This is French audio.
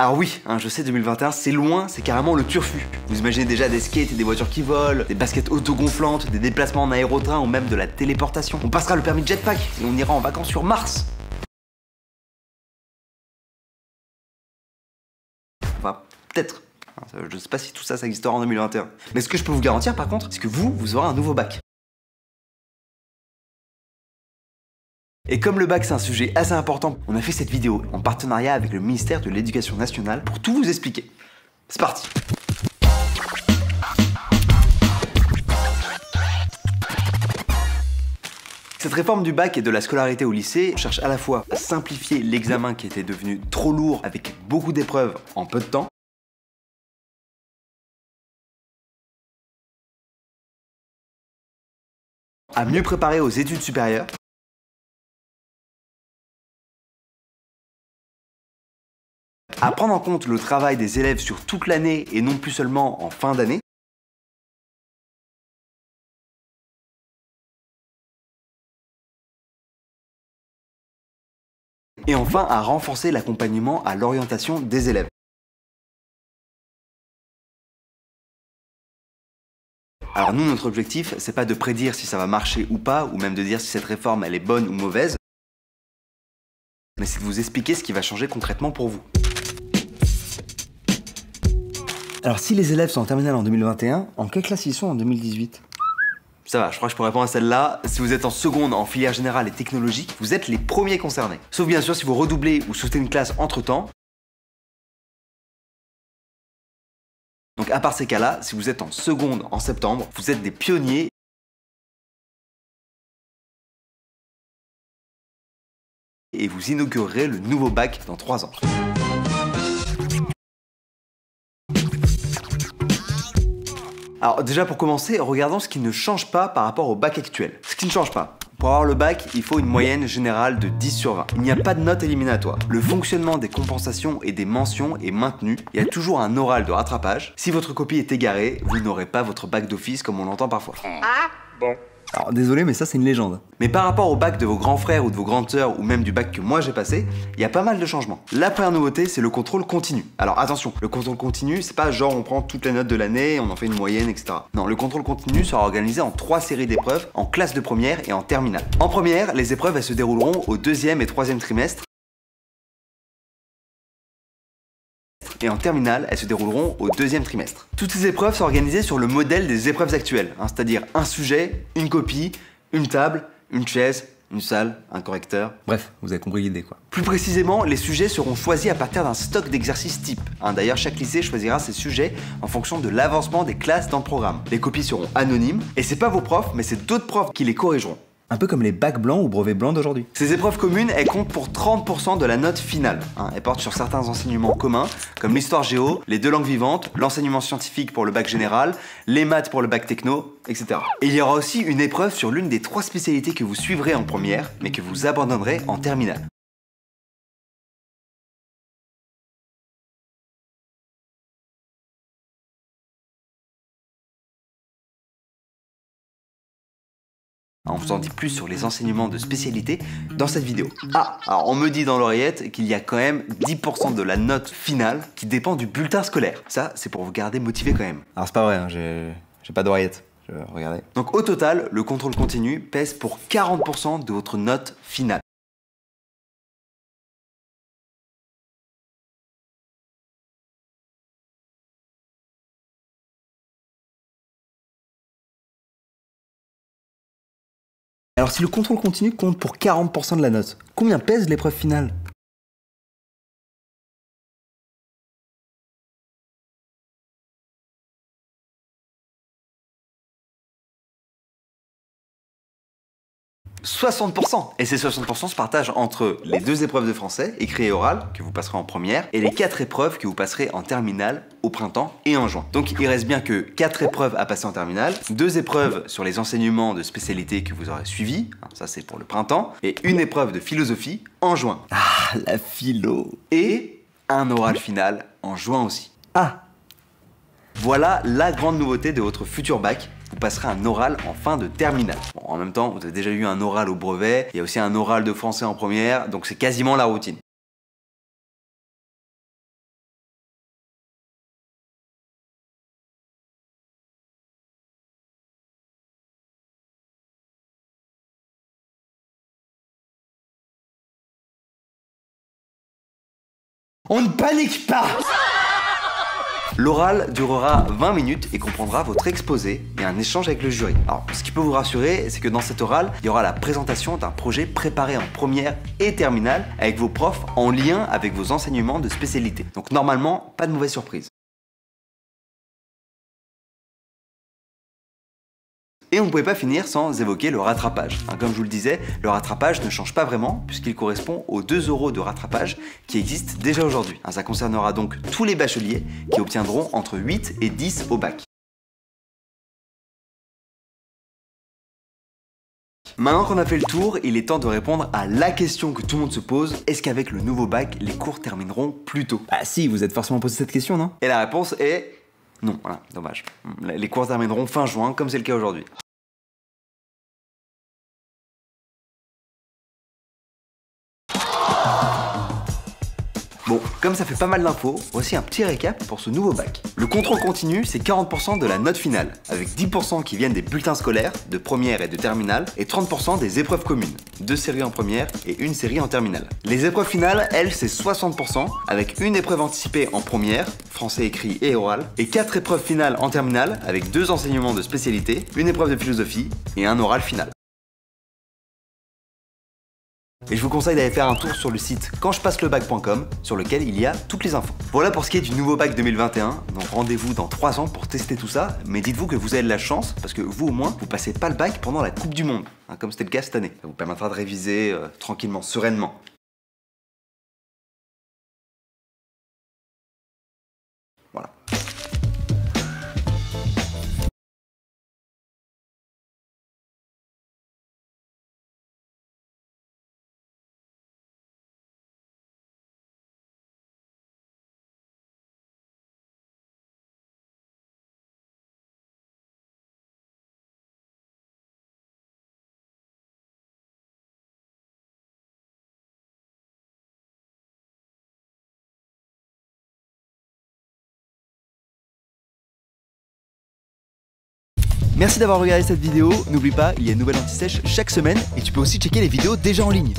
Alors oui, je sais 2021 c'est loin, c'est carrément le turfu. Vous imaginez déjà des skates et des voitures qui volent, des baskets autogonflantes, des déplacements en aérotrain ou même de la téléportation. On passera le permis de jetpack et on ira en vacances sur Mars. Enfin, peut-être. Je ne sais pas si tout ça existera en 2021. Mais ce que je peux vous garantir par contre, c'est que vous aurez un nouveau bac. Et comme le bac c'est un sujet assez important, on a fait cette vidéo en partenariat avec le ministère de l'Éducation nationale pour tout vous expliquer. C'est parti! Cette réforme du bac et de la scolarité au lycée cherche à la fois à simplifier l'examen qui était devenu trop lourd avec beaucoup d'épreuves en peu de temps, à mieux préparer aux études supérieures, à prendre en compte le travail des élèves sur toute l'année et non plus seulement en fin d'année, et enfin à renforcer l'accompagnement à l'orientation des élèves. Alors nous, notre objectif, c'est pas de prédire si ça va marcher ou pas, ou même de dire si cette réforme elle est bonne ou mauvaise, mais c'est de vous expliquer ce qui va changer concrètement pour vous. Alors si les élèves sont en terminale en 2021, en quelle classe ils sont en 2018 ? Ça va, je crois que je peux répondre à celle-là. Si vous êtes en seconde en filière générale et technologique, vous êtes les premiers concernés. Sauf bien sûr si vous redoublez ou sautez une classe entre-temps. Donc à part ces cas-là, si vous êtes en seconde en septembre, vous êtes des pionniers. Et vous inaugurerez le nouveau bac dans 3 ans. Alors déjà pour commencer, regardons ce qui ne change pas par rapport au bac actuel. Ce qui ne change pas. Pour avoir le bac, il faut une moyenne générale de 10 sur 20. Il n'y a pas de note éliminatoire. Le fonctionnement des compensations et des mentions est maintenu. Il y a toujours un oral de rattrapage. Si votre copie est égarée, vous n'aurez pas votre bac d'office comme on l'entend parfois. Ah bon. Alors désolé mais ça c'est une légende. Mais par rapport au bac de vos grands frères ou de vos grandes sœurs ou même du bac que moi j'ai passé, il y a pas mal de changements. La première nouveauté c'est le contrôle continu. Alors attention, le contrôle continu c'est pas genre on prend toutes les notes de l'année, on en fait une moyenne, etc. Non, le contrôle continu sera organisé en 3 séries d'épreuves en classe de première et en terminale. En première, les épreuves elles se dérouleront au 2e et 3e trimestre. Et en terminale, elles se dérouleront au 2e trimestre. Toutes ces épreuves sont organisées sur le modèle des épreuves actuelles, c'est-à-dire un sujet, une copie, une table, une chaise, une salle, un correcteur. Bref, vous avez compris l'idée quoi. Plus précisément, les sujets seront choisis à partir d'un stock d'exercices type. D'ailleurs, chaque lycée choisira ses sujets en fonction de l'avancement des classes dans le programme. Les copies seront anonymes, et c'est pas vos profs, mais c'est d'autres profs qui les corrigeront. Un peu comme les bacs blancs ou brevets blancs d'aujourd'hui. Ces épreuves communes, elles comptent pour 30% de la note finale. Elles portent sur certains enseignements communs, comme l'histoire géo, les 2 langues vivantes, l'enseignement scientifique pour le bac général, les maths pour le bac techno, etc. Et il y aura aussi une épreuve sur l'une des 3 spécialités que vous suivrez en première, mais que vous abandonnerez en terminale. On vous en dit plus sur les enseignements de spécialité dans cette vidéo. Alors on me dit dans l'oreillette qu'il y a quand même 10% de la note finale qui dépend du bulletin scolaire. Ça, c'est pour vous garder motivé quand même. Alors c'est pas vrai, j'ai pas d'oreillette. Regardez. Donc au total, le contrôle continu pèse pour 40% de votre note finale. Alors si le contrôle continu compte pour 40% de la note, combien pèse l'épreuve finale ? « 60%. Et ces 60% se partagent entre les 2 épreuves de français, écrit et oral, que vous passerez en première, et les 4 épreuves que vous passerez en terminale au printemps et en juin. Donc il reste bien que 4 épreuves à passer en terminale, 2 épreuves sur les enseignements de spécialité que vous aurez suivis, ça c'est pour le printemps, et une épreuve de philosophie en juin. Ah, la philo. Et un oral final en juin aussi. Voilà la grande nouveauté de votre futur bac. Vous passerez un oral en fin de terminale. Bon, en même temps, vous avez déjà eu un oral au brevet, il y a aussi un oral de français en première, donc c'est quasiment la routine. On ne panique pas! L'oral durera 20 minutes et comprendra votre exposé et un échange avec le jury. Alors, ce qui peut vous rassurer, c'est que dans cet oral, il y aura la présentation d'un projet préparé en première et terminale avec vos profs en lien avec vos enseignements de spécialité. Donc normalement, pas de mauvaise surprise. Et on ne pouvait pas finir sans évoquer le rattrapage. Comme je vous le disais, le rattrapage ne change pas vraiment puisqu'il correspond aux 2 € de rattrapage qui existent déjà aujourd'hui. Ça concernera donc tous les bacheliers qui obtiendront entre 8 et 10 au bac. Maintenant qu'on a fait le tour, il est temps de répondre à la question que tout le monde se pose. Est-ce qu'avec le nouveau bac, les cours termineront plus tôt? Ah si, vous êtes forcément posé cette question, non? Et la réponse est... non, voilà, dommage. Les cours termineront fin juin, comme c'est le cas aujourd'hui. Bon, comme ça fait pas mal d'infos, voici un petit récap pour ce nouveau bac. Le contrôle continu, c'est 40% de la note finale, avec 10% qui viennent des bulletins scolaires, de première et de terminale, et 30% des épreuves communes, 2 séries en première et 1 série en terminale. Les épreuves finales, elles, c'est 60%, avec une épreuve anticipée en première, français écrit et oral, et 4 épreuves finales en terminale, avec 2 enseignements de spécialité, une épreuve de philosophie et un oral final. Et je vous conseille d'aller faire un tour sur le site quandjepasseLebac.com sur lequel il y a toutes les infos. Voilà pour ce qui est du nouveau bac 2021, donc rendez-vous dans 3 ans pour tester tout ça, mais dites-vous que vous avez de la chance parce que vous au moins, vous passez pas le bac pendant la Coupe du Monde, comme c'était le cas cette année. Ça vous permettra de réviser tranquillement, sereinement. Voilà. Merci d'avoir regardé cette vidéo, n'oublie pas, il y a une nouvelle anti-sèche chaque semaine et tu peux aussi checker les vidéos déjà en ligne.